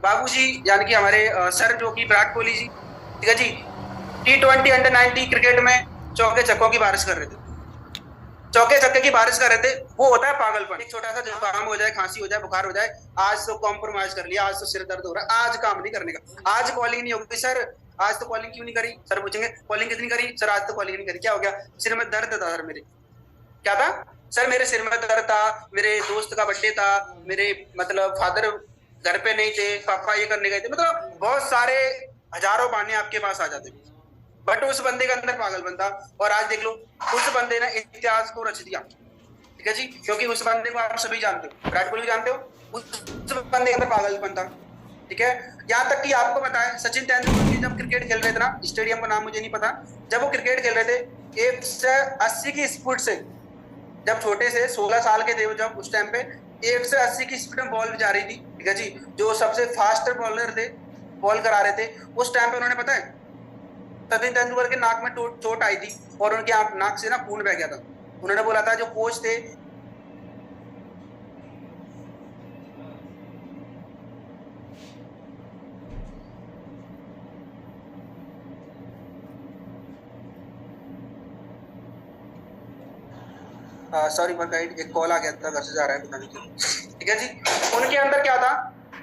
बाबूजी यानी कि हमारे सर जो कि विराट कोहली जी, ठीक है जी, T20 अंडर 90 क्रिकेट में चौके छक्कों की बारिश कर रहे थे। चौके छक्के की बारिश कर रहे थे। वो होता है पागलपन। एक छोटा सा जुकाम हो जाए, खांसी हो जाए, बुखार हो जाए, आज तो कॉम्प्रोमाइज कर लिया, आज तो सिर दर्द हो रहा है, आज काम नहीं करने का, आज कॉलिंग नहीं होगी सर, आज तो कॉलिंग क्यों नहीं करी, सर पूछेंगे कॉलिंग कितनी करी, सर आज तो कॉलिंग नहीं करी, क्या हो गया, सिर में दर्द था सर मेरे, क्या था सर, मेरे सिर में दर्द था, मेरे दोस्त का बर्थडे था, मेरे मतलब फादर घर पे नहीं थे, पापा ये करने गए थे, मतलब बहुत सारे हजारों बहाने आपके पास आ जाते। बट उस बंदे के अंदर पागलपन था, और आज देख लो उस बंदे ने इतिहास को रच दिया, ठीक है जी, क्योंकि उस बंदे को आप सभी जानते हो, विराट कोहली जानते हो, उस बंदे के अंदर पागलपन था, ठीक है। यहाँ तक कि आपको पता है सचिन तेंदुलकर जब क्रिकेट खेल रहे थे ना, स्टेडियम का नाम मुझे नहीं पता, जब वो क्रिकेट खेल रहे थे 180 की स्पीड से, जब छोटे से 16 साल के थे जब, उस टाइम पे 180 की स्पीड में बॉल जा रही थी, ठीक है जी, जो सबसे फास्ट बॉलर थे, बॉल करा रहे थे, उस टाइम पे उन्होंने पता है सचिन तेंदुलकर के नाक में चोट आई थी, और उनके नाक से ना खून बह गया था। उन्होंने बोला था, जो कोच थे, सॉरी एक कॉल आ गया था, घर से जा रहा है पता नहीं क्यों, ठीक है जी। उनके अंदर क्या था,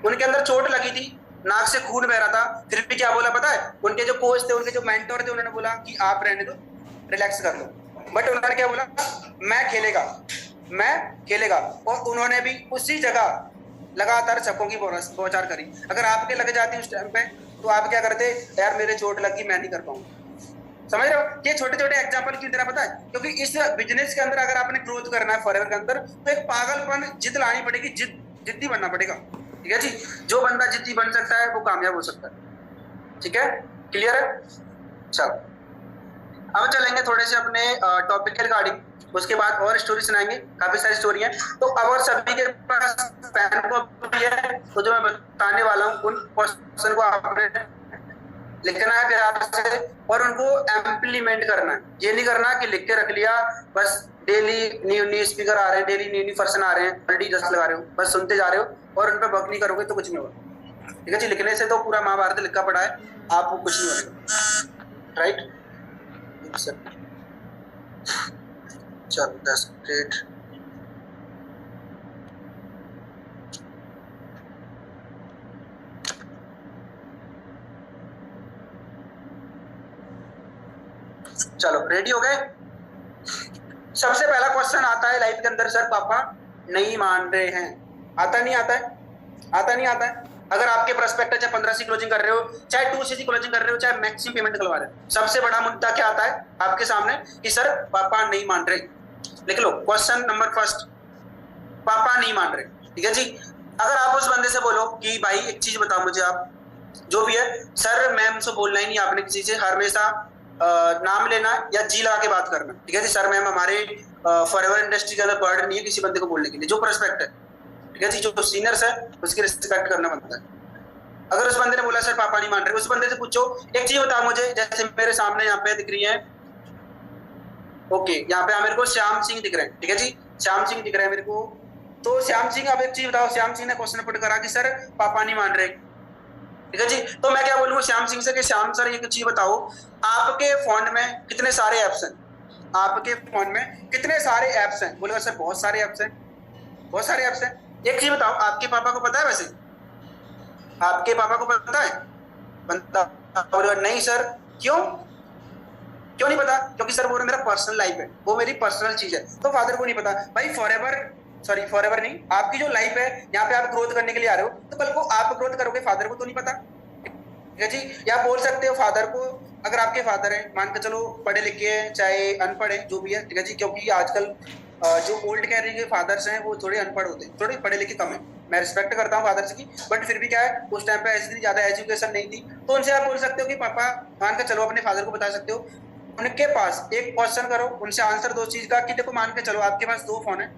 उनके अंदर चोट लगी थी, नाक से खून बह रहा था, फिर भी क्या बोला पता है, उनके जो कोच थे, उनके जो मेंटर थे, उन्होंने बोला कि आप रहने दो, रिलैक्स कर लो। बट उन्होंने क्या बोला, मैं खेलेगा, मैं खेलेगा, और उन्होंने भी उसी जगह लगातार छक्कों की बौछार करी। अगर आपके लग जाती उस टाइम पे, तो आप क्या करते, यार मेरे चोट लगी, मैं नहीं कर पाऊंगा। समझ रहे हो, ये छोटे छोटे एग्जांपल क्यों दे रहा पता है, क्योंकि इस बिजनेस के अंदर अगर आपने ग्रोथ करना है फॉरएवर के अंदर, तो एक पागलपन, जिद लानी पड़ेगी, जिद्दी बनना पड़ेगा, ठीक है जी। जो बंदा जिद्दी बन सकता है वो कामयाब हो सकता है, ठीक है, क्लियर है। चलो अब चलेंगे थोड़े से अपने टॉपिक के रिगार्डिंग, उसके बाद और स्टोरी सुनाएंगे, काफी सारी स्टोरी है। तो अब और सभी के पास पेन कॉपी है, तो जो मैं बताने वाला हूँ उन क्वेश्चन को आपने लिखना है प्यार से, और उनको इम्प्लीमेंट करना है। ये नहीं करना कि लिख के रख लिया, बस डेली न्यू स्पीकर आ रहे हैं, डेली न्यू पर्सन आ रहे हैं, ऑलरेडी जस्ट लगा रहे हो, बस सुनते जा रहे हो और उन पर वर्क नहीं करोगे तो कुछ नहीं होगा, ठीक है जी। लिखने से तो पूरा महाभारत लिखा पड़ा है, आपको कुछ नहीं होगा, राइट। चलो 10 मिनट, चलो रेडी हो गए। सबसे पहला क्वेश्चन आता है लाइफ के अंदर, सर पापा नहीं मान रहे हैं, आता नहीं आता है, आता नहीं आता है। अगर आपके प्रोस्पेक्ट चाहे 15 सी क्लोजिंग कर रहे हो, चाहे 2 सी क्लोजिंग कर रहे हो, चाहे मैक्सिमम पेमेंट निकलवा रहे हो, सबसे बड़ा मुद्दा क्या आता है आपके सामने कि सर पापा नहीं मान रहे। लिख लो क्वेश्चन नंबर फर्स्ट, पापा नहीं मान रहे, ठीक है जी। अगर आप उस बंदे से बोलो कि भाई एक चीज बताओ मुझे, आप जो भी है, सर मैम से बोलना ही नहीं आपने किसी से, हमेशा नाम लेना या जी लगा के बात करना, ठीक है जी। सर मैम हमारे फॉरएवर इंडस्ट्री के अंदर बर्डन नहीं है किसी बंदे को बोलने के लिए, जो प्रोस्पेक्ट है, ठीक है जी, जो सीनियर्स है उसकी रिस्पेक्ट करना बनता है। अगर उस बंदे ने बोला सर पापा नहीं मान रहे, उस बंदे से पूछो एक चीज बताओ मुझे, जैसे मेरे सामने यहाँ पे दिख रही है, ओके, यहाँ पे मेरे को श्याम सिंह दिख रहे हैं, ठीक है जी, श्याम सिंह दिख रहे हैं मेरे को। तो श्याम सिंह, अब एक चीज बताओ, श्याम सिंह ने क्वेश्चन पुट करा कि सर पापा नहीं मान रहे, ठीक है जी। तो मैं क्या बोलूंगा श्याम सिंह से कि श्याम सर एक चीज बताओ, आपके फोन में कितने सारे ऐप्स हैं, आपके फोन में कितने सारे ऐप्स हैं। बोलेगा सर बहुत सारे ऐप्स हैं, बहुत सारे ऐप्स हैं। एक चीज बताओ, आपके पापा को पता है, वैसे आपके पापा को पता है, बंदा बोलेगा नहीं सर, क्यों, क्यों नहीं पता, क्योंकि सर वो मेरा पर्सनल लाइफ है, वो मेरी पर्सनल चीज है, तो फादर को नहीं पता। भाई फॉरएवर, सॉरी फॉरएवर नहीं, आपकी जो लाइफ है, यहाँ पे आप ग्रोथ करने के लिए आ रहे हो, तो कल को आप ग्रोथ करोगे, फादर को तो नहीं पता, ठीक है जी। या बोल सकते हो फादर को, अगर आपके फादर है, मान के चलो पढ़े लिखे हैं चाहे अनपढ़ है, जो भी है, ठीक है जी, क्योंकि आजकल जो ओल्ड कैरियर के फादर्स हैं वो थोड़े अनपढ़ होते हैं, थोड़े पढ़े लिखे कम है। मैं रिस्पेक्ट करता हूँ फादर्स की, बट फिर भी क्या है, उस टाइम पे ऐसी ज्यादा एजुकेशन नहीं थी, तो उनसे आप बोल सकते हो कि पापा, मान के चलो अपने फादर को बता सकते हो, उनके पास एक क्वेश्चन करो, उनसे आंसर दो चीज का, कि देखो मान के चलो आपके पास 2 फोन है,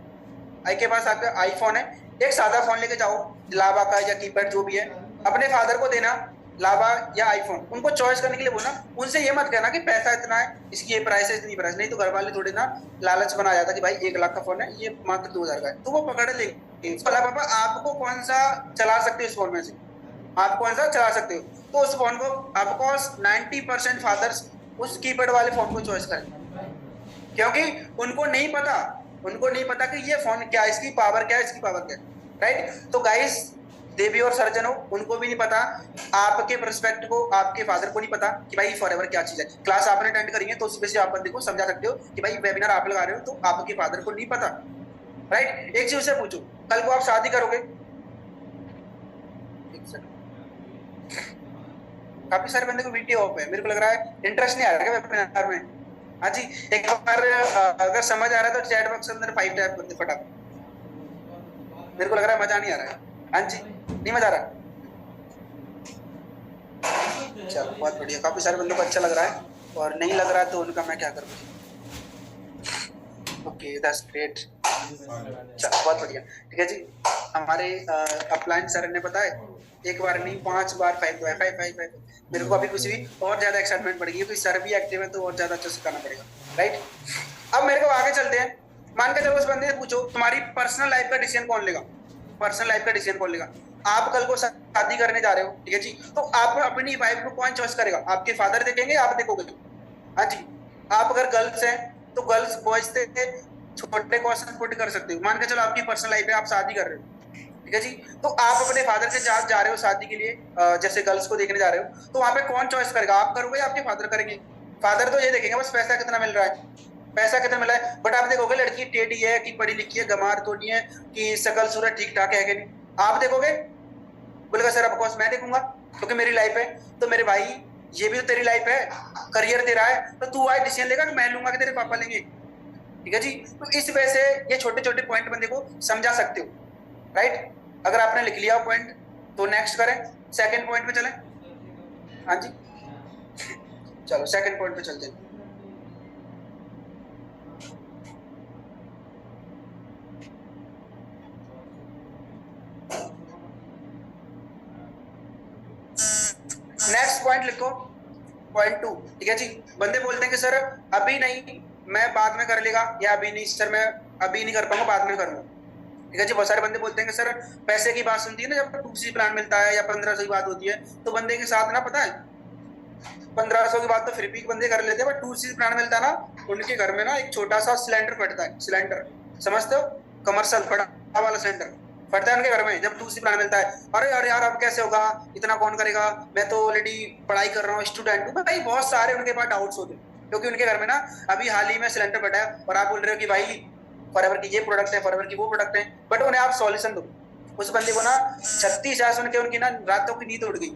आई के पास आपका आईफोन है, एक सादा फोन लेके जाओ, लावा का या कीपैड जो भी है, अपने फादर को देना, लावा या आईफोन, उनको चॉइस करने के लिए बोलना। उनसे ये मत कहना कि पैसा इतना है, इसकी ये प्राइस है, इतनी प्राइस नहीं, तो घर वाले थोड़े ना लालच बना जाता कि भाई 1 लाख का फोन है, ये मात्र 2000 का है, तो वो पकड़ लेंगे। पापा आपको कौन सा चला सकते हैं इस फोन में से, आप कौन सा चला सकते हो। तो उस फोन को आपको 90% फादर्स उस कीपैड वाले फोन को चॉइस करें, क्योंकि उनको नहीं पता, उनको नहीं पता कि ये फोन क्या है, इसकी पावर क्या है, इसकी पावर क्या है, राइट। तो गाइस, देवी और सर्जन हो, उनको भी नहीं पता, आपके पर्सपेक्ट को, आपके फादर को नहीं पता कि भाई फॉरएवर क्या चीज है। क्लास आपने अटेंड करी है तो उस बेसिस आप बंदे को समझा सकते हो कि भाई वेबिनार आप लगा रहे हो तो आपके फादर को नहीं पता, राइट। एक चीज से पूछो, कल को आप शादी करोगे, काफी सारे बंदे को वीडियो ऑफ है, मेरे को लग रहा है इंटरेस्ट नहीं आ रहा है वेबिनार में। हाँ जी, एक बार अगर समझ आ रहा है तो चैट बॉक्स के अंदर 5 टैप करते फटाफट, मेरे को लग रहा है मजा नहीं आ रहा है। हाँ जी, नहीं मजा आ रहा। चलो बहुत बढ़िया, काफी सारे बंदों को अच्छा लग रहा है, और नहीं लग रहा है तो उनका मैं क्या करूँ। Okay, that's great. चलो बहुत बढ़िया, ठीक है जी। हमारे अपलाइन सर ने बताया एक बार नहीं 5 बार 5 5 5 5। मेरे को अभी कुछ भी और ज्यादा एक्साइटमेंट बढ़ गई है, सर भी एक्टिव है तो और ज्यादा अच्छा सिखाना पड़ेगा, राइट। अब मेरे को आगे चलते हैं। मान के चलो उस बंदे से पूछो तुम्हारी पर्सनल लाइफ का डिसीजन कौन लेगा, पर्सनल लाइफ का डिसीजन कौन लेगा। आप कल को शादी करने जा रहे हो, ठीक है जी, तो आप अपनी वाइफ को कौन चॉइस करेगा, आपके फादर देखेंगे, आप देखोगे। हाँ जी, आप अगर गर्ल्स हैं तो गर्ल्स बॉयज से छोटे क्वेश्चन पुट कर सकते हो। मान के चलो आपकी पर्सनल लाइफ है, आप शादी कर रहे हो, ठीक है जी, तो आप अपने फादर के साथ जा रहे हो शादी के लिए, जैसे गर्ल्स को देखने जा रहे हो, तो वहां पे कौन चॉइस करेगा, आप करोगे या आपके फादर करेंगे। फादर तो ये देखेंगे बस पैसा कितना मिल रहा है, पैसा कितना मिला है, बट आप देखोगे लड़की टेढ़ी है कि पढ़ी लिखी है, गमार तो नहीं है, कि शकल सूरत ठीक ठाक है कि नहीं, आप देखोगे। बोलेगा सर ऑफकोर्स मैं देखूंगा क्योंकि मेरी लाइफ है। तो मेरे भाई ये भी तो तेरी लाइफ है, करियर तेरा है, तो तू आज डिसीजन लेगा कि मैं लूंगा कि तेरे पापा लेंगे, ठीक है जी। तो इस वजह से ये छोटे छोटे पॉइंट बंदे को समझा सकते हो, राइट। अगर आपने लिख लिया पॉइंट तो नेक्स्ट करें, सेकंड पॉइंट पे चलें। हाँ जी, चलो सेकंड पॉइंट पे चलते हैं। नेक्स्ट पॉइंट लिखो, पॉइंट 2, ठीक है जी। बंदे बोलते हैं कि सर अभी नहीं, मैं बाद में कर लेगा, या अभी नहीं सर मैं अभी नहीं कर पाऊंगा, बाद में करूंगा, ठीक है जी। बहुत सारे बंदे बोलते हैं कि सर पैसे की बात सुनती है ना, जब 2C प्लान मिलता है या 1500 की बात होती है, तो बंदे के साथ ना पता है 1500 की बात तो फिर भी बंदे कर लेते हैं, बट 2C प्लान मिलता है ना, उनके घर में ना एक छोटा सा सिलेंडर फटता है, सिलेंडर समझते हो, कमर्शियल फटा वाला सिलेंडर फटता है उनके घर में जब 2C प्लान मिलता है। अरे यार यार अब कैसे होगा, इतना कौन करेगा, मैं तो ऑलरेडी पढ़ाई कर रहा हूँ, स्टूडेंट हूँ भाई। बहुत सारे उनके पास डाउट्स होते हैं क्योंकि उनके घर में ना अभी हाल ही में सिलेंडर फटा है, और आप बोल रहे हो कि भाई फॉरएवर की ये प्रोडक्ट है, फॉरएवर की वो प्रोडक्ट है, बट उन्हें आप सॉल्यूशन दो। उस बंदे को ना 36 सुन के उनकी ना रातों की नींद उड़ गई,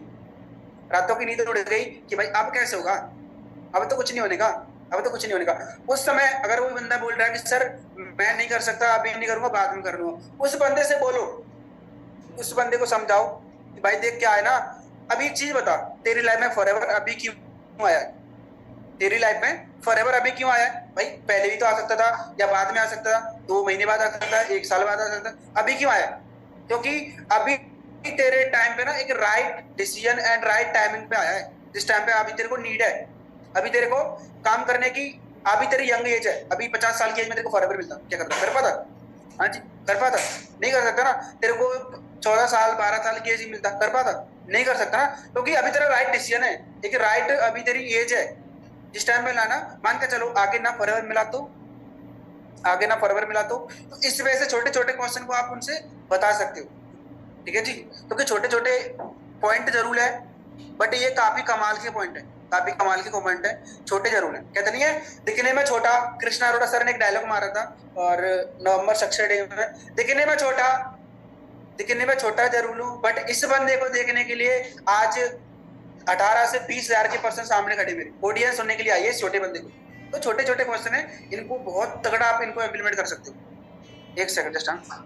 रातों की नींद उड़ गई कि भाई अब कैसे होगा, अब तो कुछ नहीं होने का, अब तो कुछ नहीं होने का। उस समय अगर वो बंदा बोल रहा है कि सर मैं नहीं कर सकता, अभी नहीं करूंगा, बाद में कर लूंगा, उस बंदे से बोलो, उस बंदे को समझाओ कि भाई देख क्या है ना, अभी एक चीज बता, तेरी लाइफ में फॉरएवर अभी क्यों आया है, तेरी लाइफ में फॉरएवर अभी क्यों आया है भाई, पहले भी तो आ सकता था, या बाद में आ सकता था, 2 महीने बाद आ सकता था, 1 साल बाद आ सकता था, अभी क्यों आया, क्योंकि अभी तेरे टाइम पे ना एक right decision and right timing पे आया है, जिस टाइम पे अभी तेरे को नीड है, अभी तेरे को काम करने की, अभी तेरी यंग एज है, अभी 50 साल की एज में तेरे को फॉरएवर मिलता, क्या करता, कर पाता, हाँ जी कर पाता, नहीं कर सकता ना। तेरे को 14 साल 12 साल की एज ही मिलता, कर पाता, नहीं कर सकता ना, क्योंकि अभी तेरा राइट डिसीजन है, एक राइट अभी तेरी एज है, जिस टाइम पे लाना। मान के चलो आगे ना फॉरएवर मिला तो, आगे ना फॉरएवर मिला तो इस वजह से छोटे छोटे क्वेश्चन को आप उनसे बता सकते हो, ठीक है जी। क्योंकि छोटे छोटे पॉइंट जरूर है, बट ये काफी कमाल के पॉइंट है, काफी कमाल के पॉइंट है, छोटे जरूर है, कहते नहीं है दिखने में छोटा। कृष्णा अरोड़ा सर ने एक डायलॉग मारा था, और नवंबर साक्षर डे में, दिखने में छोटा, दिखने में छोटा जरूर हूँ, बट इस बंदे को देखने के लिए आज 18 से 20 हजार के पर्सन सामने खड़े, मेरे ऑडियंस सुनने के लिए आई है इस छोटे बंदे को। तो छोटे छोटे क्वेश्चन है, इनको बहुत तगड़ा आप इनको इम्प्लीमेंट कर सकते हो। एक सेकंड जस्ट, हाँ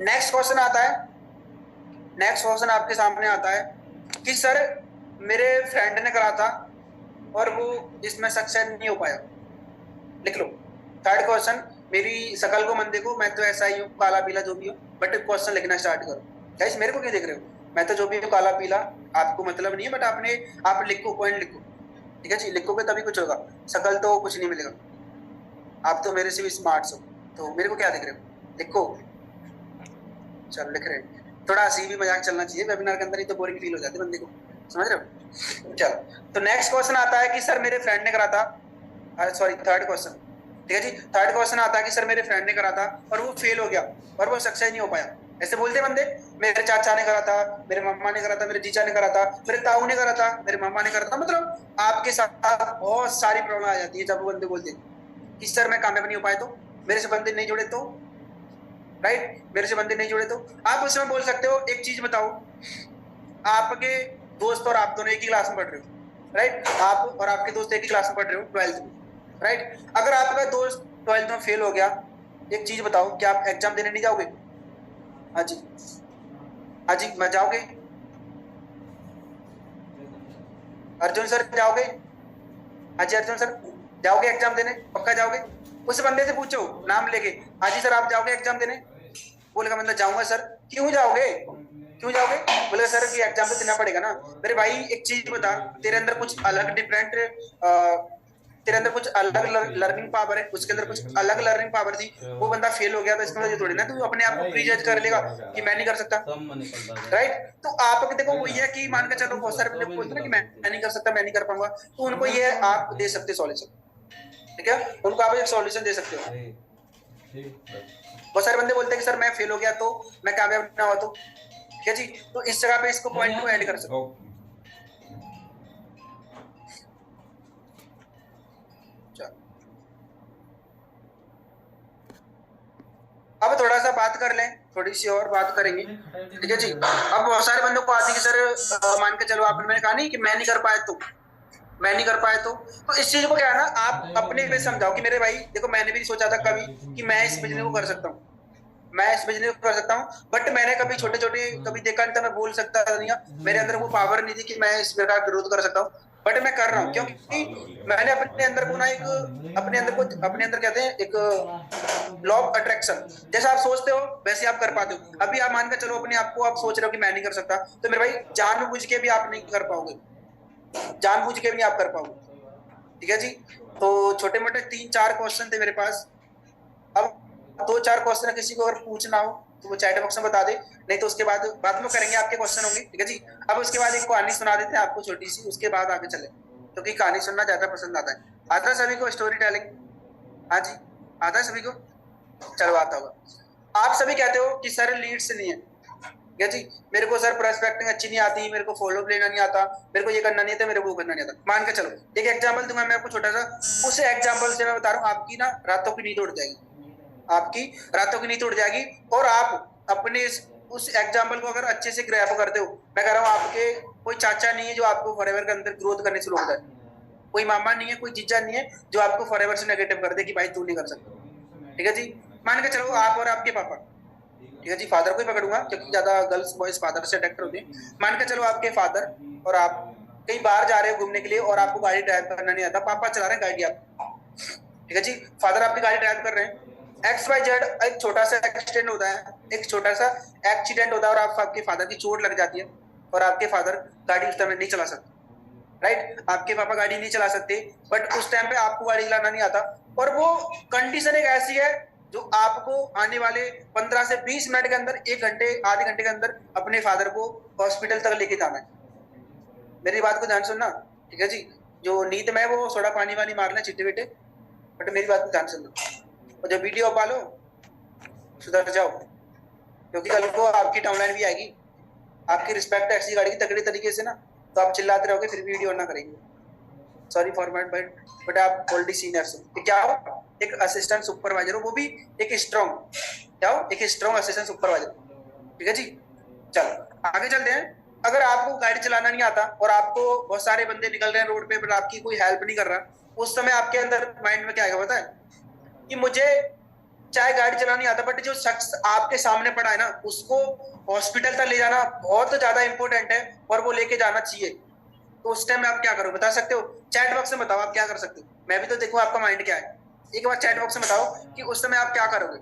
नेक्स्ट क्वेश्चन आता है, नेक्स्ट क्वेश्चन आपके सामने आता है कि सर मेरे फ्रेंड ने करा था और वो इसमें सक्सेस नहीं हो पाया। लिख लो थर्ड क्वेश्चन, मेरी शकल को मन देखो, मैं तो ऐसा ही हूँ, काला पीला जो भी हूँ, बट क्वेश्चन लिखना स्टार्ट करो। गाइस मेरे को क्यों देख रहे हो, मैं तो जो भी हूँ काला पीला, आपको मतलब नहीं है, बट आप लिखो, पॉइंट लिखो, ठीक है जी, लिखोगे तभी कुछ होगा, शकल तो कुछ नहीं मिलेगा। आप तो मेरे से भी स्मार्ट हो, तो मेरे को क्या दिख रहे हो, लिखो। चलो लिख रहे हैं, थोड़ा हंसी भी मजाक चलना चाहिए वेबिनार के अंदर, ही तो बोरिंग फील हो जाती है बंदे को, समझ रहे हो। चलो, तो नेक्स्ट क्वेश्चन आता है कि सर मेरे फ्रेंड ने करा था, सॉरी थर्ड क्वेश्चन, ठीक है जी, थर्ड क्वेश्चन आता है कि सर मेरे फ्रेंड ने करा था और वो फेल हो गया और वो सक्सेस नहीं हो पाया। ऐसे बोलते बंदे, मेरे चाचा ने करा था, मेरे मम्मा ने करा था, मेरे जीजा ने करा था, मेरे ताऊ ने करा था, मेरे मामा ने करा था, मतलब आपके साथ बहुत सारी प्रॉब्लम आ जाती है जब वो बंदे बोलते हैं कि सर मैं कामयाब नहीं हो पाया, तो मेरे से बंदे नहीं जुड़े, तो राइट, मेरे से बंदे नहीं जुड़े, तो आप उसमें बोल सकते हो एक चीज बताओ, आपके दोस्त और आप दोनों एक ही क्लास में पढ़ रहे हो, राइट, आप और आपके दोस्त एक ही क्लास में पढ़ रहे हो 12th में, राइट, अगर आपका दोस्त 12th में फेल हो गया, एक चीज बताओ, क्या आप एग्जाम देने नहीं जाओगे? हाँ जी, हाँ जी, मैं जाओगे? अर्जुन सर जाओगे? हाँ जी अर्जुन सर, जाओगे एग्जाम देने, पक्का जाओगे? उस बंदे से पूछो नाम लेके, हाँ जी सर आप जाओगे एग्जाम देने? बोलेगा बंदा जाऊंगा सर। क्यों जाओगे, क्यों जाओगे? बोले सर कि एग्जाम तो देना पड़ेगा ना। मेरे भाई एक चीज बता, तेरे अंदर कुछ अलग डिफरेंट, तेरे अंदर कुछ अलग लर्निंग पावर है, उसके अंदर कुछ अलग लर्निंग पावर थी, वो बंदा फेल हो गया, तो इसका मतलब थोड़ी ना तू अपने आप को प्रीजज कर लेगा कि मैं नहीं कर सकता, राइट। तो आप देखो वही है कि मान के चलो बहुत सारे बंदे बोलते ना कि मैं नहीं कर सकता, मैं नहीं कर पाऊंगा, तो उनको ये आप दे सकते सॉल्यूशन, ठीक है, उनको आप एक सॉल्यूशन दे सकते हो। बहुत सारे बंदे बोलते हैं कि सर मैं फेल हो गया तो मैं कामयाब ना हुआ, तो ठीक है जी, तो इस जगह पे इसको पॉइंट को ऐड कर सकते हो। अब थोड़ा सा बात कर लें, थोड़ी सी और बात करेंगे, ठीक है जी। अब बहुत सारे बंदों को आती है कि सर मान के चलो, आपने मैंने कहा नहीं कि मैं नहीं कर पाया, मैं नहीं कर पाया, तो इस चीज को क्या है ना, आप अपने पे समझाओ कि मेरे भाई देखो, मैंने भी सोचा था कभी कि मैं इस बिजनेस को कर सकता हूँ, मैं इस बिजनेस को कर सकता हूँ, बट मैंने कभी छोटे छोटे कभी देखा नहीं था, मैं बोल सकता नहीं, मेरे अंदर वो पावर नहीं थी कि मैं इस प्रकार का विरोध कर सकता हूँ, बट मैं कर रहा हूँ क्योंकि मैंने अपने अंदर को ना एक, अपने अंदर कहते हैं एक लॉ ऑफ अट्रैक्शन, जैसा आप सोचते हो वैसे आप कर पाते हो। अभी आप मान कर चलो अपने आप को, आप सोच रहे हो कि मैं नहीं कर सकता, तो मेरे भाई जानबूझ के भी आप नहीं कर पाओगे, जानबूझ के भी आप कर पाओगे, ठीक है जी। तो छोटे मोटे 3-4 क्वेश्चन थे मेरे पास। अब 2-4 क्वेश्चन किसी को अगर पूछना हो तो वो चैट बॉक्स में बता दे, नहीं तो उसके बाद में करेंगे, आपके क्वेश्चन होंगे, ठीक है जी। अब उसके बाद एक कहानी सुना देते हैं आपको छोटी सी, उसके बाद आगे चले, क्योंकि कहानी सुनना ज्यादा पसंद आता है। आता है सभी को स्टोरी टेलिंग? हाँ जी, आता है सभी को, चलो आता होगा। आप सभी कहते हो कि सर लीड्स नहीं है, ठीक है जी, मेरे को सर प्रोस्पेक्टिंग अच्छी नहीं आती, मेरे को फॉलो अप लेना नहीं आता, मेरे को ये करना नहीं आता, मेरे को वो करना नहीं आता। मान के चलो एक एग्जांपल दूंगा मैं आपको छोटा सा, उस एग्जांपल से मैं बता रहा हूँ आपकी ना रातों की नींद उड़ जाएगी, आपकी रातों की नींद उड़ जाएगी, और आप अपने उस एग्जाम्पल को अगर अच्छे से ग्रैप करते हो, मैं कह रहा हूँ आपके कोई चाचा नहीं है जो आपको फॉरएवर के अंदर ग्रोथ करने से रोक जाए, कोई मामा नहीं है, कोई जीजा नहीं है जो आपको फॉरएवर से नेगेटिव कर दे कि भाई तू नहीं कर सकता, ठीक है जी। मान के चलो आप और आपके पापा, ठीक है जी, फादर को ही पकड़ूंगा क्योंकि ज्यादा गर्ल्स बॉयज फादर से अट्रैक्ट होते हैं। मान के चलो आपके फादर और आप कहीं बाहर जा रहे हो घूमने के लिए और आपको गाड़ी ड्राइव करना नहीं आता, पापा चला रहे हैं गाड़ी, आप ठीक है जी, फादर आपकी गाड़ी ड्राइव कर रहे हैं, एक्स वाई जेड, एक छोटा सा एक्सीडेंट होता है, एक छोटा सा एक्सीडेंट होता है और आप आपके फादर की चोट लग जाती है और आपके फादर गाड़ी उस टाइम नहीं चला सकते, राइट, आपके पापा गाड़ी नहीं चला सकते, बट उस टाइम पे आपको गाड़ी चलाना नहीं आता, और वो कंडीशन एक ऐसी है जो आपको आने वाले 15 से 20 मिनट के अंदर, 1 घंटे आधे घंटे के अंदर अपने फादर को हॉस्पिटल तक लेके जाना है। मेरी बात को ध्यान सुनना, ठीक है जी, जो नींद में वो सोडा पानी वानी मारना चिट्टे बिट्टे, बट मेरी बात को ध्यान सुनना, और जो वीडियो पालो सुधर जाओ, क्योंकि कल को आपकी टाउनलाइन भी आएगी, आपकी रिस्पेक्ट ऐसी गाड़ी की तगड़ी तरीके से ना, तो आप चिल्लाते रहोगे फिर वीडियो ना करेंगे, सॉरी फॉरमेट, बट आप ऑलरेडी सीनियर्स हो। क्या हो, एक असिस्टेंट सुपरवाइजर हो, वो भी एक स्ट्रॉन्ग, क्या हो, एक स्ट्रॉन्ग असिस्टेंट सुपरवाइजर, ठीक है जी। चलो आगे चलते हैं। अगर आपको गाड़ी चलाना नहीं आता और आपको बहुत सारे बंदे निकल रहे हैं रोड पे, बट आपकी कोई हेल्प नहीं कर रहा, उस समय आपके अंदर माइंड में क्या आएगा पता है, कि मुझे चाहे गाड़ी चलाना नहीं आता, बट जो शख्स आपके सामने पड़ा है ना, उसको हॉस्पिटल तक ले जाना बहुत ज्यादा इंपॉर्टेंट है और वो लेके जाना चाहिए, तो उस टाइम में आप क्या करो बता सकते हो? चैट बॉक्स में बताओ आप क्या कर सकते हो, मैं भी तो देखो आपका माइंड क्या है, एक बार चैट बॉक्स में बताओ कि उस समय आप क्या करोगे।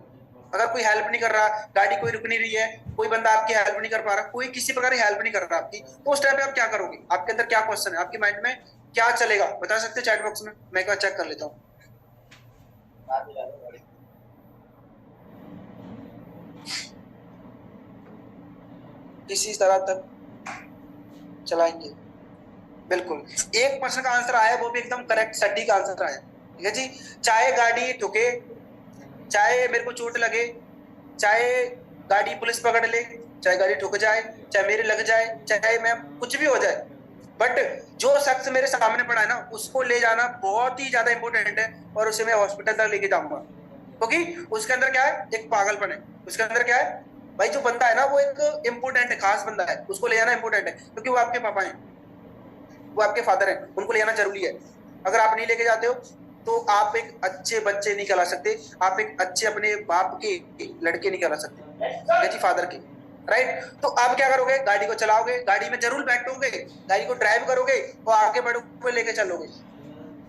अगर कोई हेल्प नहीं कर रहा, गाड़ी कोई रुक नहीं रही है, कोई बंदा आपकी हेल्प नहीं कर पा रहा, कोई किसी प्रकार की हेल्प नहीं कर रहा आपकी, तो उस टाइम पे आप क्या करोगे? आपके अंदर क्या क्वेश्चन है, आपके माइंड में क्या चलेगा, बता सकते हैं चैट बॉक्स में? मैं क्या चेक कर लेता हूँ। किसी तरह तक चलाएंगे, बिल्कुल 1% का आंसर आया, वो भी एकदम करेक्ट सटीक आंसर आया। ठीक है जी, चाहे गाड़ी ठुके, चाहे मेरे को चोट लगे, चाहे गाड़ी पुलिस पकड़ ले, चाहे गाड़ी ठुक जाए, चाहे मेरे लग जाए, चाहे मैं कुछ भी हो जाए, बट जो शख्स मेरे सामने पड़ा है ना, उसको ले जाना बहुत ही ज्यादा इंपॉर्टेंट है, और उसे मैं हॉस्पिटल तक लेके जाऊंगा, क्योंकि उसके अंदर क्या है, एक पागलपन है। उसके अंदर क्या है भाई, जो बंदा है ना वो एक इंपॉर्टेंट है, खास बंदा है, उसको ले जाना इंपॉर्टेंट है, क्योंकि वो आपके पापा हैं, वो आपके फादर हैं, उनको ले जाना जरूरी है। अगर आप नहीं लेके जाते हो तो आप एक अच्छे बच्चे नहीं कहला सकते, आप एक अच्छे अपने बाप के लड़के नहीं कहला सकते, ठीक है जी, फादर के, राइट। तो आप क्या करोगे, गाड़ी को चलाओगे, गाड़ी में जरूर बैठोगे, गाड़ी को ड्राइव करोगे और आगे बढ़ोगे, लेके चलोगे,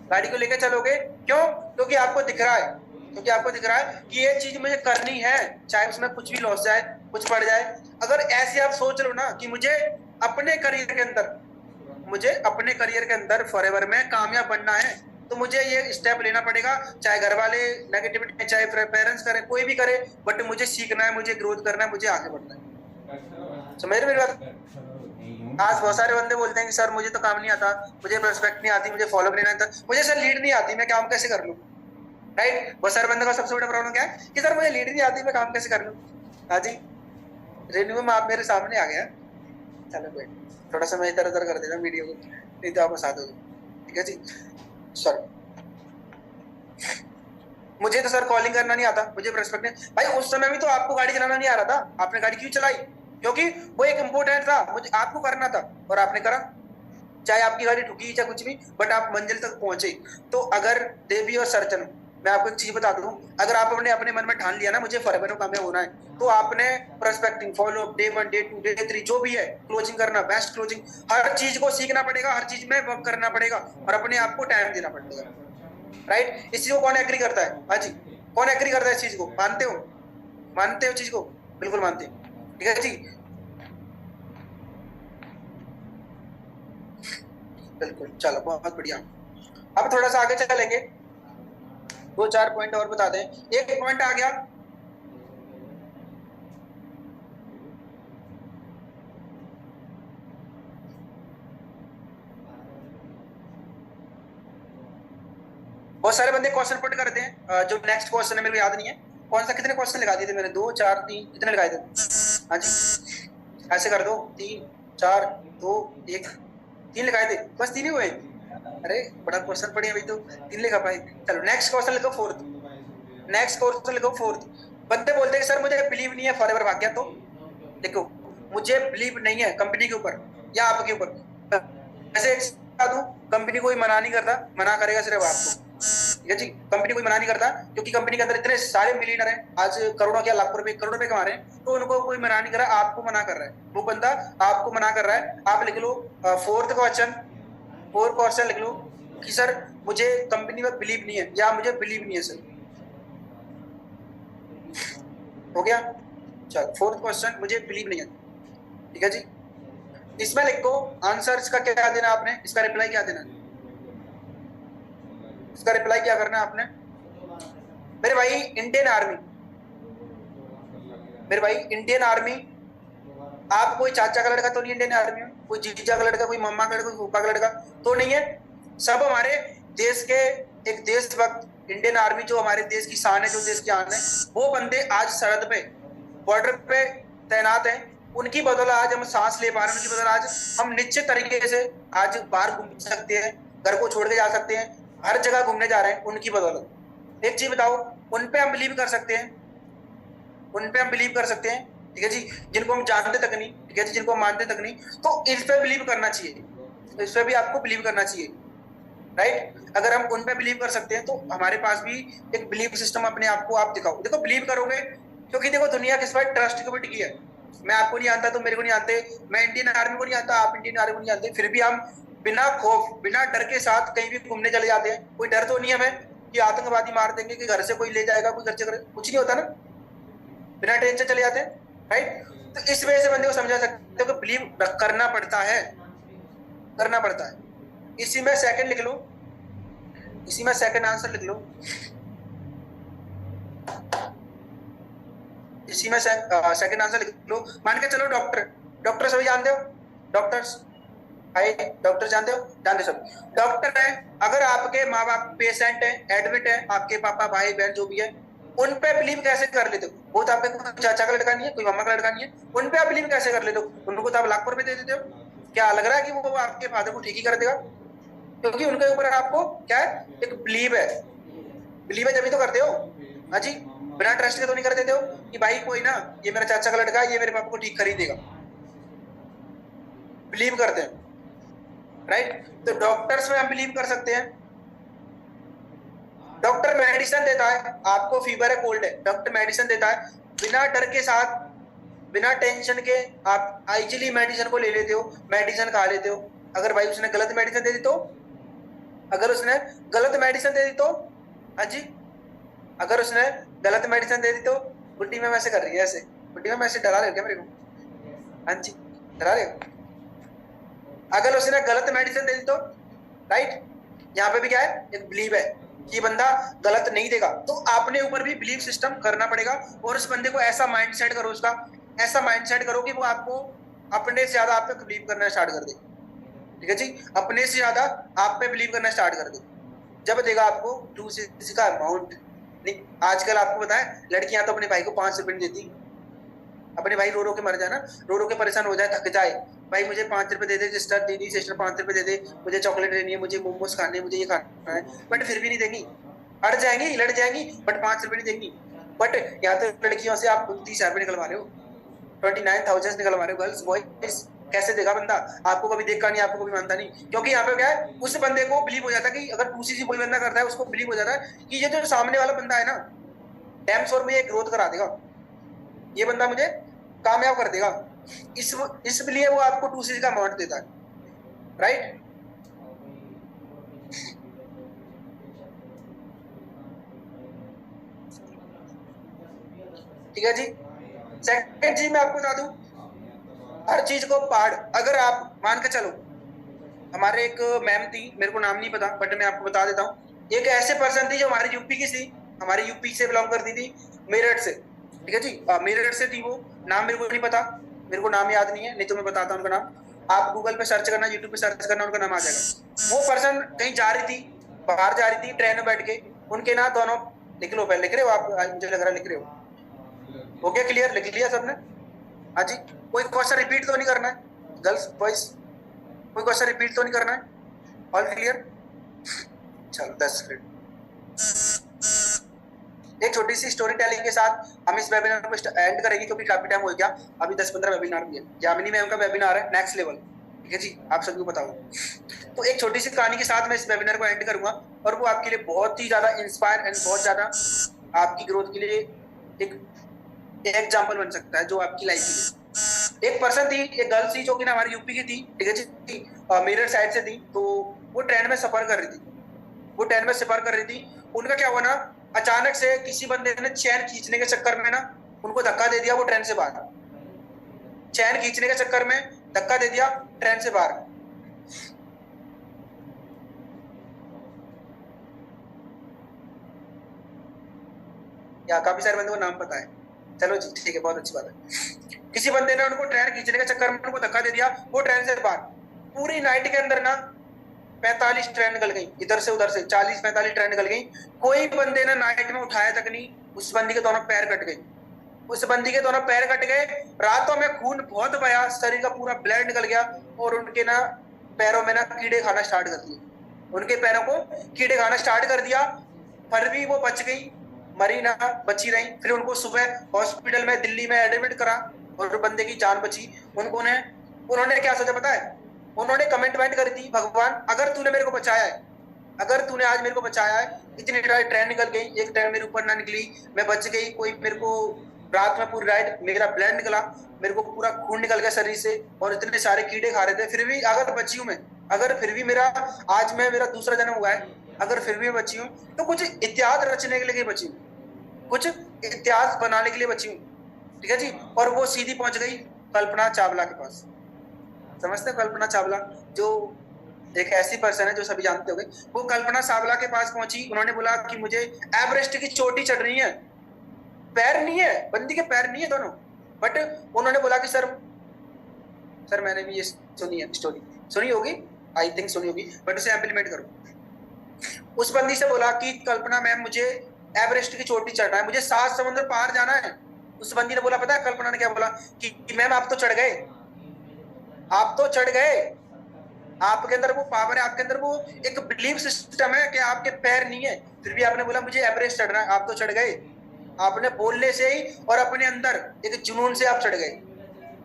गाड़ी को लेके चलोगे। क्यों? क्योंकि आपको दिख रहा है, क्योंकि आपको दिख रहा है कि ये चीज मुझे करनी है, चाहे उसमें कुछ भी लॉस जाए, कुछ पड़ जाए। अगर ऐसे आप सोच लो ना कि मुझे अपने करियर के अंदर, मुझे अपने करियर के अंदर फॉरएवर में कामयाब बनना है, तो मुझे ये स्टेप लेना पड़ेगा, चाहे घर वाले नेगेटिविटी, चाहे पेरेंट्स करे, कोई भी करे, बट मुझे सीखना है, मुझे ग्रोथ करना है, मुझे आगे बढ़ना है। समझ रहे मेरी बात? आज बहुत सारे बंदे बोलते हैं कि सर मुझे तो काम नहीं आता, मुझे प्रोस्पेक्ट नहीं आती, मुझे फॉलो नहीं आता, मुझे सर लीड नहीं आती, मैं काम कैसे कर लूँ? राइट, बहुत सारे बंदे का सबसे बड़ा प्रॉब्लम क्या है कि सर मुझे लीड नहीं आती, मैं काम कैसे कर लूँ? हाँ जी, रेन्यू में आप मेरे सामने आ गया, चलो कोई थोड़ा सा मैं इधर उधर कर देता वीडियो को, नहीं तो आप हंसा दोगे। ठीक है जी, सर मुझे तो सर कॉलिंग करना नहीं आता, मुझे रेस्पेक्ट नहीं। भाई उस समय भी तो आपको गाड़ी चलाना नहीं आ रहा था, आपने गाड़ी क्यों चलाई? क्योंकि वो एक इम्पोर्टेंट था, मुझे आपको करना था और आपने करा, चाहे आपकी गाड़ी ठुकी चाहे कुछ भी, बट आप मंजिल तक पहुंचे। तो अगर देवी और सर्जन, मैं आपको एक चीज बता दूं, अगर आप अपने अपने मन में ठान लिया ना मुझे फॉरएवर में कामयाब होना है, तो आपने prospecting, follow, day 1, day 2, day 3 जो भी है, क्लोजिंग करना, बेस्ट क्लोजिंग, हर चीज को सीखना पड़ेगा, हर चीज में वर्क करना पड़ेगा और अपने आप को टाइम देना पड़ेगा, राइट। इस चीज को कौन एग्री करता है? हाँ जी, कौन एग्री करता है इस चीज को? मानते हो? मानते हो चीज को? बिल्कुल मानते हैं, ठीक है जी, बिल्कुल। चलो बहुत बढ़िया, अब थोड़ा सा आगे चलेंगे, 2-4 पॉइंट और बता दें। एक पॉइंट आ गया, बहुत सारे बंदे क्वेश्चन पुट करते हैं, जो नेक्स्ट क्वेश्चन है मेरे को याद नहीं है कौन सा, कितने क्वेश्चन लगा दिए थे मैंने, 2 4 3 कितने लगाए थे? हाँ जी, ऐसे कर दो, 3 4 2 1, 3 लगाए थे, बस 3 ही हुए। अरे बड़ा क्वेश्चन पढ़े अभी तो 3 लिखा पाए। चलो नेक्स्ट क्वेश्चन लिखो, फोर्थ, नेक्स्ट क्वेश्चन लिखो फोर्थ। बंदे बोलते हैं सर मुझे बिलीव नहीं है फॉरएवर भाग गया, तो देखो मुझे बिलीव नहीं है कंपनी के ऊपर या आपके ऊपर, ऐसे दूं, कंपनी कोई मना नहीं करता, मना करेगा सिर्फ आपको, ठीक है जी, कंपनी कोई मना नहीं करता, क्योंकि कंपनी के अंदर इतने सारे मिलियनर हैं, आज करोड़ों क्या लाखों रुपए, करोड़ों रुपए कमा रहे हैं, तो उनको कोई मना नहीं कर रहा, आपको मना कर रहा है, वो बंदा आपको मना कर रहा है। आप लिख लो फोर्थ क्वेश्चन लिख लो कि सर मुझे कंपनी में बिलीव नहीं है, या मुझे बिलीव नहीं है सर, हो गया। चलो फोर्थ क्वेश्चन, मुझे बिलीव नहीं है, ठीक है जी। इसमें लिखो आंसर, इसका क्या देना आपने, इसका रिप्लाई क्या देना, इसका रिप्लाई क्या करना है आपने? मेरे भाई इंडियन आर्मी, मेरे भाई इंडियन आर्मी, आप कोई चाचा का लड़का तो नहीं इंडियन आर्मी में, कोई जीजा का लड़का, कोई मम्मा का लड़का, कोई फूफा का लड़का तो नहीं है, सब हमारे देश के एक देशभक्त, इंडियन आर्मी जो हमारे देश की शान है, जो देश की आन है, वो बंदे आज सरहद पे, बॉर्डर पे तैनात है, उनकी बदौलत आज हम सांस ले पा रहे हैं, उनकी बदौलत आज हम निश्चित तरीके से आज बाहर घूम सकते हैं, घर को छोड़ के जा सकते हैं, हर जगह घूमने जा रहे हैं, उनकी बदौलत। एक चीज बताओ, उन पे हम बिलीव कर सकते हैं, उन पे हम बिलीव कर सकते हैं, ठीक है जी, जिनको हम जानते तक नहीं, ठीक है जी, जिनको हम मानते तक नहीं, तो इस पे बिलीव करना चाहिए, इस पे भी आपको बिलीव करना चाहिए, राइट। अगर हम उन पे बिलीव कर सकते हैं तो हमारे पास भी एक बिलीव सिस्टम अपने आप को आप दिखाओ, देखो बिलीव करोगे, क्योंकि देखो दुनिया किस पर ट्रस्ट को टिकी है, मैं आपको नहीं आता तो मेरे को नहीं आते, मैं इंडियन आर्मी को नहीं आता, आप इंडियन आर्मी को नहीं आते, फिर भी हम बिना खौफ, बिना डर के साथ कहीं भी घूमने चले जाते हैं। कोई डर तो नहीं हमें कि आतंकवादी मार देंगे, कि घर से कोई ले जाएगा, कोई घर से कुछ नहीं होता ना, बिना टेंशन चले जाते हैं, राइट। तो इस वजह से बंदे को समझा सकते हो कि बिलीव करना पड़ता है, करना पड़ता है। इसी में सेकंड लिख लो, इसी में सेकंड आंसर लिख लो, इसी में सेकंड आंसर लिख लो। मान के चलो डॉक्टर, डॉक्टर सभी जानते हो, डॉक्टर्स, हाय डॉक्टर जानते हो, जानते सब डॉक्टर है। अगर आपके माँ बाप पेशेंट है, एडमिट है, आपके पापा भाई बहन जो भी है, उन पे बिलीव कैसे कर लेते हो? वो तो आपके कोई चाचा का लड़का नहीं है, कोई मामा का लड़का नहीं है, उन पे आप बिलीव कैसे कर लेते हो? उनको तो आप लाखों रुपए दे देते हो। क्या लग रहा है कि वो आपके फादर को ठीक ही कर देगा? क्योंकि उनके ऊपर आपको क्या है, एक बिलीव है। बिलीव है जब तो करते हो, हाँ जी। बिना ट्रस्ट के तो नहीं कर देते हो कि भाई कोई ना, ये मेरा चाचा का लड़का है, ये मेरे पापा को ठीक खरीदेगा। बिलीव करते हैं, राइट। तो डॉक्टर्स में हम बिलीव कर सकते हैं। डॉक्टर मेडिसिन देता है, आपको फीवर है, कोल्ड है, डॉक्टर मेडिसिन देता है बिना डर के साथ, बिना टेंशन के। आप इजीली मेडिसिन को ले लेते हो, मेडिसिन खा लेते हो। अगर भाई उसने गलत मेडिसिन दे दी तो, अगर उसने गलत मेडिसिन दे दी तो, हाँ जी, अगर उसने गलत मेडिसिन दे दी तो, बुड्ढी में ऐसे कर रही है, ऐसे बुड्ढी में ऐसे डरा रहे हो क्या मेरे को? हाँ जी, डरा रहे हो। अगर उसने गलत मेडिसिन दे दी तो, राइट, यहाँ पे भी क्या है, एक बिलीव है कि बंदा गलत नहीं देगा। तो आपने ऊपर भी बिलीव सिस्टम करना पड़ेगा, और उस बंदे को ऐसा माइंड सेट करो, उसका ऐसा माइंड सेट करो कि वो आपको अपने से ज्यादा आप पे बिलीव करना स्टार्ट कर दे। ठीक है जी, अपने से ज्यादा आप पे बिलीव करना स्टार्ट कर दे। जब देगा आपको 2 का अमाउंट नहीं। आजकल आपको पता है, लड़कियां तो अपने भाई को 5 रुपए नहीं देती। अपने भाई रो रो के मर जाए ना, रो रो के परेशान हो जाए, थक जाए, भाई मुझे 5 रुपए दे दे सिस्टर, दीदी सिस्टर 5 रुपए दे दे, मुझे चॉकलेट लेनी है, मुझे मोमोज खाने हैं, मुझे ये खाना है, बट फिर भी नहीं देंगी। अड़ जाएंगी, लड़ जाएंगी, बट 5 रुपए नहीं देंगी। बट यहाँ तो लड़कियों से आप 30,000 रुपए निकलवा रहे हो, 29,000 निकलवा रहे हो, गर्ल्स बॉयज। कैसे देगा बंदा? आपको कभी देखा नहीं, आपको कभी मानता नहीं, क्योंकि यहाँ पे क्या है, उस बंदे को बिलीव हो जाता है कि अगर दूसरी कोई बंदा करता है, उसको बिलीव हो जाता है कि ये जो सामने वाला बंदा है ना, डैम श्योर में ये ग्रोथ करा देगा, ये बंदा मुझे कामयाब कर देगा। इसलिए वो आपको 2 का अमाउंट देता है, राइट। ठीक है जी। सेकंड चीज मैं आपको बता दूं, हर चीज को पहाड़, अगर आप मान के चलो, हमारे एक मैम थी, मेरे को नाम नहीं पता, बट मैं आपको बता देता हूँ। एक ऐसे पर्सन थी जो हमारी यूपी की थी, हमारी यूपी से बिलोंग करती थी, मेरठ से। ठीक है जी, मेरठ से थी वो। नाम मेरे को नहीं पता, मेरे को नाम याद नहीं है, नहीं तो मैं बताता हूँ उनका नाम। आप गूगल पे सर्च करना, यूट्यूब पे सर्च करना, उनका नाम आ जाएगा। वो पर्सन कहीं जा रही थी, बाहर जा रही थी, ट्रेन में बैठ के। उनके ना दोनों, लिख लो पहले, लिख रहे हो आप? मुझे लग रहा है लिख रहे हो। ओके, क्लियर, लिख लिया सबने? हाँ जी। कोई क्वेश्चन रिपीट तो नहीं करना है, गर्ल्स बॉयज? कोई क्वेश्चन रिपीट तो नहीं करना है? All clear? चलो 10 मिनट। एक छोटी सी स्टोरी टेलिंग के साथ हम इस वेबिनार को एंड करेंगे, क्योंकि काफी टाइम हो गया। अभी 10-15 वेबिनार भी है। यामिनी मैम का वेबिनार है नेक्स्ट लेवल। ठीक है जी, आप सबको बताऊँ। तो एक छोटी सी कहानी के साथ मैं इस वेबिनार को एंड करूंगा, और वो आपके लिए बहुत ही ज्यादा इंस्पायर एंड बहुत ज्यादा आपकी ग्रोथ के लिए एक एग्जाम्पल बन सकता है, जो आपकी लाइफ के लिए। एक पर्सन थी, एक गर्ल थी, जो कि ना हमारी यूपी की थी। ठीक है जी, मेरठ साइड से थी। तो वो ट्रेन में सफर कर रही थी, वो ट्रेन में सफर कर रही थी। उनका क्या हुआ ना, अचानक से किसी बंदे ने चैन खींचने के चक्कर में ना उनको धक्का दे दिया, वो ट्रेन से बाहर। चैन खींचने के चक्कर में धक्का दे दिया, ट्रेन से बाहर। या काफी सारे बंदे को नाम पता है, चलो जी ठीक है, बहुत अच्छी बात है। किसी बंदे ने उनको ट्रेन खींचने के चक्कर में उनको धक्का दे दिया, वो ट्रेन से बाहर। पूरी नाइट के अंदर ना 45 ट्रेन निकल गई, इधर से उधर से 40-45 ट्रेन निकल गई। कोई बंदे ने नाइट में उठाया तक नहीं। उस बंदी के दोनों पैर कट गए, उस बंदी के दोनों पैर कट गए। रातों में खून बहुत बहा, शरीर का पूरा ब्लड निकल गया, और उनके ना पैरों में ना कीड़े खाना स्टार्ट कर दिए। उनके पैरों को कीड़े खाना स्टार्ट कर दिया। फिर भी वो बच गई, मरी ना, बची रही। फिर उनको सुबह हॉस्पिटल में दिल्ली में एडमिट करा, और बंदे की जान बची। उन्होंने क्या सोचा पता है? उन्होंने कमेंटमेंट करी थी, भगवान अगर तूने मेरे को बचाया है, अगर तूने आज मेरे को बचाया है, इतनी ट्रेन निकल गई, एक ट्रेन मेरे ऊपर ना निकली, मैं बच गई, कोई मेरे को रात में पूरी रात मेरा ब्लड निकला, मेरे को पूरा खून निकल गया शरीर से, और इतने सारे कीड़े खा रहे थे, फिर भी अगर बची हूं मैं, अगर फिर भी मेरा आज में मेरा दूसरा जन्म हुआ है, अगर फिर भी बची हूँ, तो कुछ इतिहास रचने के लिए बची हूँ, कुछ इतिहास बनाने के लिए बची हूँ। ठीक है जी। और वो सीधी पहुंच गई कल्पना चावला के पास। समझते हैं कल्पना चावला, जो एक ऐसी पर्सन है जो सभी जानते होंगे। वो कल्पना चावला के पास पहुंची, उन्होंने बोला कि मुझे एवरेस्ट की चोटी चढ़नी है। पैर नहीं है, बंदी के पैर नहीं है दोनों, बट उन्होंने बोला कि सर मैंने भी ये सुनी है स्टोरी, सुनी होगी, आई थिंक सुनी होगी, बट उसे इम्प्लीमेंट करो। उस बंदी से बोला कि कल्पना मैम मुझे एवरेस्ट की चोटी चढ़ना है, मुझे 7 समुद्र पार जाना है। उस बंदी ने बोला, पता है कल्पना ने क्या बोला कि मैम आप तो चढ़ गए, आप तो चढ़ गए, आपके अंदर वो पावर है, आपके अंदर वो एक बिलीफ सिस्टम है कि आपके पैर नहीं है, फिर भी आपने बोला मुझे एवरेस्ट चढ़ना है, आप तो चढ़ गए। आपने बोलने से ही और अपने अंदर एक जुनून से आप चढ़ गए।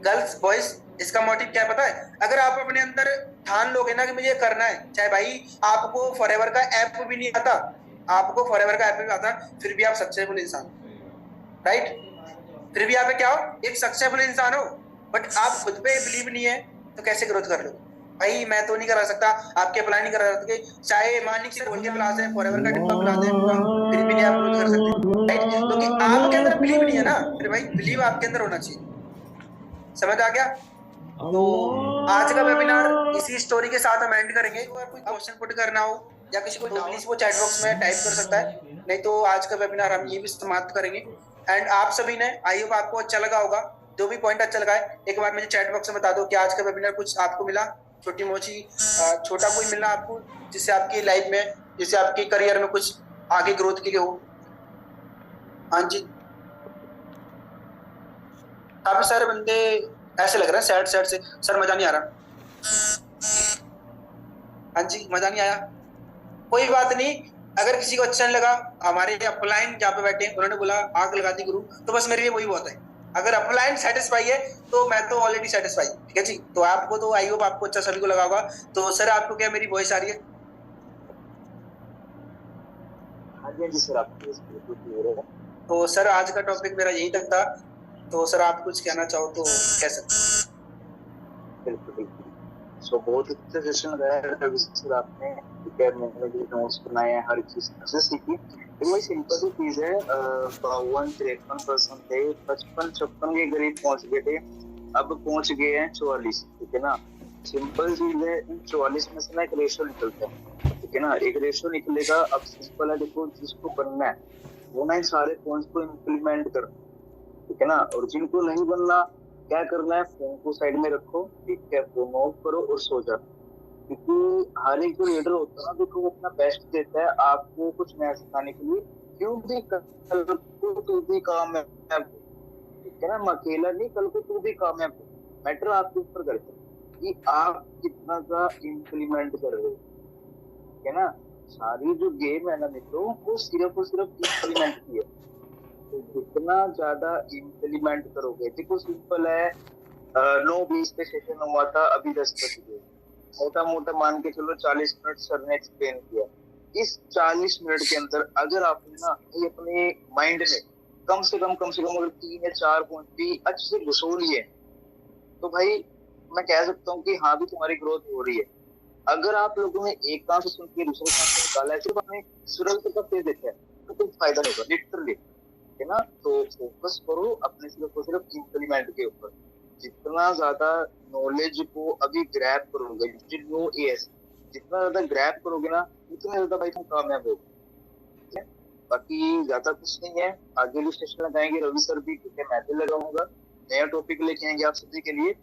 गर्ल्स बॉयज, इसका मोटिव क्या पता है? अगर आप अपने अंदर ठान लोगे ना कि मुझे करना है, चाहे भाई आपको फॉरएवर का ऐप भी नहीं आता, आपको फॉरएवर का ऐप भी आता, फिर भी आप सक्सेसफुल इंसान, राइट? फिर भी आप क्या हो? एक सक्सेसफुल इंसान हो, बट आप खुद पे बिलीव नहीं है तो कैसे ग्रोथ कर लो? भाई मैं तो नहीं करा सकता, आपके अप्लाई नहीं करा सकते, चाहे मानिक से बोल के पिला दे, फॉरएवर का डिब्बा पिला दे पूरा, फिर भी नहीं आप ग्रोथ कर सकते, राइट? क्योंकि आपके अंदर बिलीव नहीं है ना, फिर भाई बिलीव आपके अंदर होना चाहिए। समझ आ गया? तो आज का वेबिनार इसी स्टोरी के साथ हम एंड करेंगे। अगर कोई क्वेश्चन पुट करना हो या किसी को प्लीज वो चैट बॉक्स में टाइप कर सकता है, नहीं तो आज का वेबिनार हम ये भी समाप्त करेंगे। एंड आप सभी ने, आई होप आपको अच्छा लगा होगा, जो भी पॉइंट अच्छा लगा है एक बार मुझे चैट बॉक्स में बता दो कि आज का वेबिनार कुछ आपको मिला, छोटी मोची छोटा कोई मिला आपको, जिससे आपकी लाइफ में, जिससे आपके करियर में कुछ आगे ग्रोथ की हो। हाँ जी, काफी सारे बंदे ऐसे लग रहा है सैड सैड से, सर मजा नहीं आ रहा। हाँ जी, मजा नहीं आया, कोई बात नहीं। अगर किसी को अच्छा नहीं लगा, हमारे अपलाइन जहाँ पे बैठे उन्होंने बोला आग लगा दी गुरु, तो बस मेरे लिए वही बहुत है। अगर अपलाइन सेटिस्फाई है तो मैं तो ऑलरेडी सेटिस्फाई, ठीक है जी। तो आपको तो आई होप आपको अच्छा सभी को लगा होगा। तो सर आपको क्या मेरी वॉइस आ रही है? हाँ जी सर, आपकी बिल्कुल क्लियर है। तो सर आज का टॉपिक मेरा यही तक था, तो सर आप कुछ कहना चाहो तो कह सकते। बिल्कुल बिल्कुल। सो बहुत अच्छा सेशन लगाया सर आपने, ठीक है, मैंने भी नोट्स बनाए हैं, हर चीज से सीखी। तो वही सिंपल सी चीज है, 53% थे, 55-56 के करीब पहुंच गए थे, अब पहुंच गए हैं 44, ठीक है ना। सिंपल चीज है, इन 44 में से ना एक रेशियो निकलता है, ठीक है ना, एक रेशियो निकलेगा। अब सिंपल है, देखो जिसको बनना है वो ना इन सारे पॉइंट्स को इम्प्लीमेंट कर, ठीक है ना। और जिनको नहीं बनना, क्या करना है, फोन को साइड में रखो, ठीक है, फोन ऑफ करो और सो जाओ। क्योंकि हर एक जो लीडर होता है ना, देखो वो अपना बेस्ट देता है आपको कुछ नया सिखाने के लिए, क्यों भी कल को तू भी कामयाब हो, ठीक है ना। मैं अकेला नहीं, कल को तू भी कामयाब हो। मैटर आपके ऊपर करता है कि आप कितना का इम्प्लीमेंट कर रहे हो, ठीक है ना। सारी जो गेम है ना मित्रों, वो सिर्फ और सिर्फ इम्प्लीमेंट की है। तो जितना ज्यादा इम्प्लीमेंट करोगे, देखो सिंपल है, 9:20 पे सेशन हुआ था, अभी 10 बज गए, मोटा मोटा मान के चलो 40 मिनट सर ने एक्सप्लेन किया। इस 40 मिनट के अंदर अगर आपने ना ये अपने माइंड में कम से कम अगर 3 या 4 पॉइंट भी अच्छे से घुसो लिए, तो भाई मैं कह सकता हूँ कि हाँ भी तुम्हारी ग्रोथ हो रही है। अगर आप लोगों ने एक काम से सुन के दूसरे काम से निकाला है, सिर्फ अपने सुरत का पेज देखा है, तो कोई फायदा नहीं होगा लिटरली, है ना। तो फोकस करो अपने सिर्फ और सिर्फ इम्प्लीमेंट के ऊपर। जितना ज्यादा नॉलेज को अभी ग्रैब करोगे, नो एएस जितना ज्यादा ग्रैब करोगे ना, उतना ज्यादा भाई तुम कामयाब होगे। बाकी ज्यादा कुछ नहीं है, आगे भी सेशन लगाएंगे रवि सर भी, ठीक है, मैं भी लगाऊंगा, नया टॉपिक लेके आएंगे आप सभी के लिए।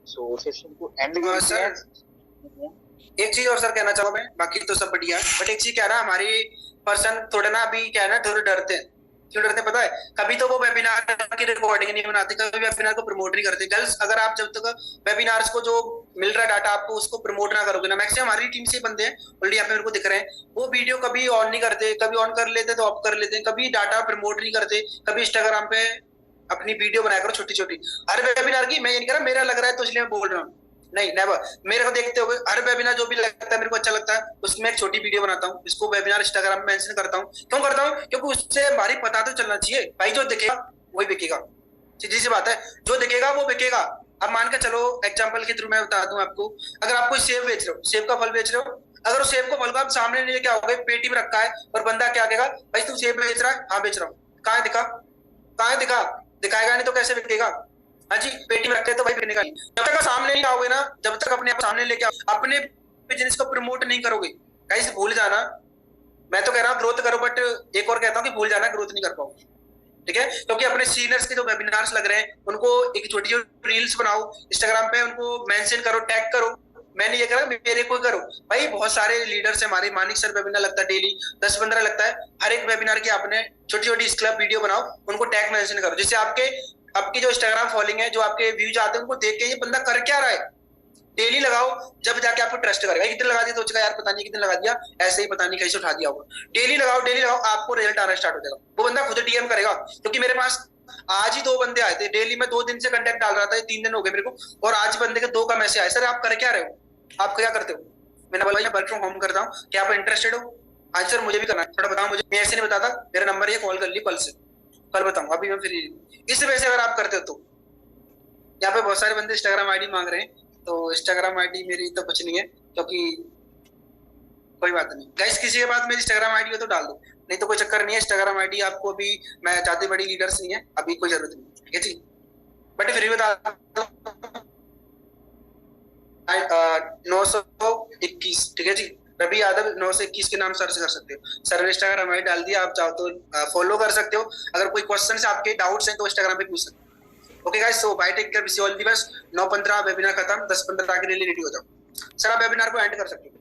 सो सेशन को एंड करते हैं। एक चीज और सर कहना चाहूँ मैं, बाकी तो सब बढ़िया, बट एक चीज क्या ना, हमारी पर्सन थोड़ा ना अभी क्या है ना, थोड़े डरते हैं। क्यों डरते पता है? कभी तो वो वेबिनार की रिकॉर्डिंग नहीं बनाते, कभी वेबिनार को प्रमोट नहीं करते। गर्ल्स, अगर आप जब तक वेबिनार्स को जो मिल रहा है डाटा आपको उसको प्रमोट ना करोगे ना, मैक्सिमम हमारी टीम से बंदे हैं ऑलरेडी यहाँ पे मेरे को दिख रहे हैं, वो वीडियो कभी ऑन नहीं करते, कभी ऑन कर लेते तो ऑफ कर लेते हैं, कभी डाटा प्रमोट नहीं करते, कभी इंस्टाग्राम पे अपनी वीडियो बनाया करो छोटी छोटी हर वेबिनार की। मैं ये नहीं कह रहा मेरा लग रहा है तो इसलिए मैं बोल रहा हूँ, नहीं, नेवर। मेरे को देखते हो हर वेबिनार जो भी लगता है मेरे को अच्छा लगता है, उसमें एक छोटी वीडियो बनाता हूँ, इसको वेबिनार इंस्टाग्राम में मेंशन करता हूँ। क्यों करता हूँ? क्योंकि उससे हमारी पता तो चलना चाहिए भाई, जो दिखेगा वही बिकेगा, सीधी सी बात है, जो दिखेगा वो बिकेगा। अब मान के चलो, एग्जाम्पल के थ्रू मैं बता दूं आपको, अगर आप कोई सेब बेच रहे हो, सेब का फल बेच रहे हो, अगर उस सेब को फल को आप सामने नहीं क्या हो गए, पेटी में रखा है और बंदा क्या कहेगा, भाई तू सेब बेच रहा है? हाँ बेच रहा हूँ। कहाँ दिखा, कहाँ दिखा? दिखाएगा नहीं तो कैसे बिकेगा? हाँ जी, पेटी में रखते तो भाई बिकने का नहीं। जब तक आप सामने नहीं आओगे ना, जब तक अपने आप सामने लेके आओ, अपने बिजनेस को प्रमोट नहीं करोगे, गाइस भूल जाना। मैं तो कह रहा हूँ ग्रोथ करो, बट एक और कहता हूँ कि भूल जाना ग्रोथ नहीं कर पाओगे, ठीक है? क्योंकि अपने सीनियर्स के जो वेबिनार्स लग रहे हैं उनको एक छोटी छोटी रील्स बनाओ, इंस्टाग्राम पे उनको मेंशन करो, टैग करो। मैंने ये करा, मेरे को करो भाई। बहुत सारे लीडर्स है हमारे, मानिक सर वेबिनार लगता है डेली 10-15 लगता है। हर एक वेबिनार की आपने छोटी छोटी क्लब वीडियो बनाओ, उनको टैग मेंशन करो, जिससे आपकी जो इंस्टाग्राम फॉलोइंग है, जो आपके व्यूज आते हैं, उनको देख के ये बंदा कर क्या रहा है डेली लगाओ, जब जाके आपको ट्रस्ट करेगा। एक दिन लगा दिया तो सोचेगा यार पता नहीं कितने लगा दिया, ऐसे ही पता नहीं कैसे उठा दिया होगा। डेली लगाओ, आपको रिजल्ट आना स्टार्ट हो जाएगा। वो बंदा खुद डीएम करेगा। क्योंकि मेरे पास आज ही 2 बंदे आए थे, डेली में 2 दिन से कंटेक्ट डाल रहा था, 3 दिन हो गए मेरे को, और आज बंदे के 2 का मैसेज आया, सर आप कर क्या रहे हो, आप क्या करते हो? मैंने बोला वर्क फ्रॉम होम करता हूँ, क्या आप इंटरेस्टेड हो? हाँ सर मुझे भी करना है, थोड़ा बताओ मुझे। मैं ऐसे नहीं बताता, मेरा नंबर ये, कॉल कर ली, कल बताऊँ, अभी मैं फ्री। इस वजह से अगर आप करते हो तो, यहाँ पे बहुत सारे बंदे इंस्टाग्राम आईडी मांग रहे हैं, तो इंस्टाग्राम आईडी मेरी तो कुछ नहीं है, क्योंकि कोई बात नहीं गाइस, किसी के पास मेरी इंस्टाग्राम आईडी हो तो डाल दो, नहीं तो कोई चक्कर नहीं है। इंस्टाग्राम आईडी आपको भी, मैं ज्यादा बड़ी लीडर्स नहीं है अभी, कोई जरूरत नहीं, ठीक है जी? बट फिर भी बता 921, ठीक है जी? रवि यादव 921 के नाम सर्च कर सकते हो। सर ने इंस्टाग्राम आईडी डाल दिया, आप चाहो तो फॉलो कर सकते हो। अगर कोई क्वेश्चन आपके डाउट्स हैं तो इंस्टाग्राम पे पूछ सकते हो। Okay guys, so bye, take care, wish you all the best. 9:15 webinar खत्म, 10:15 के लिए रेडी हो जाओ। सर आप वेबिनार को एंड कर सकते हो।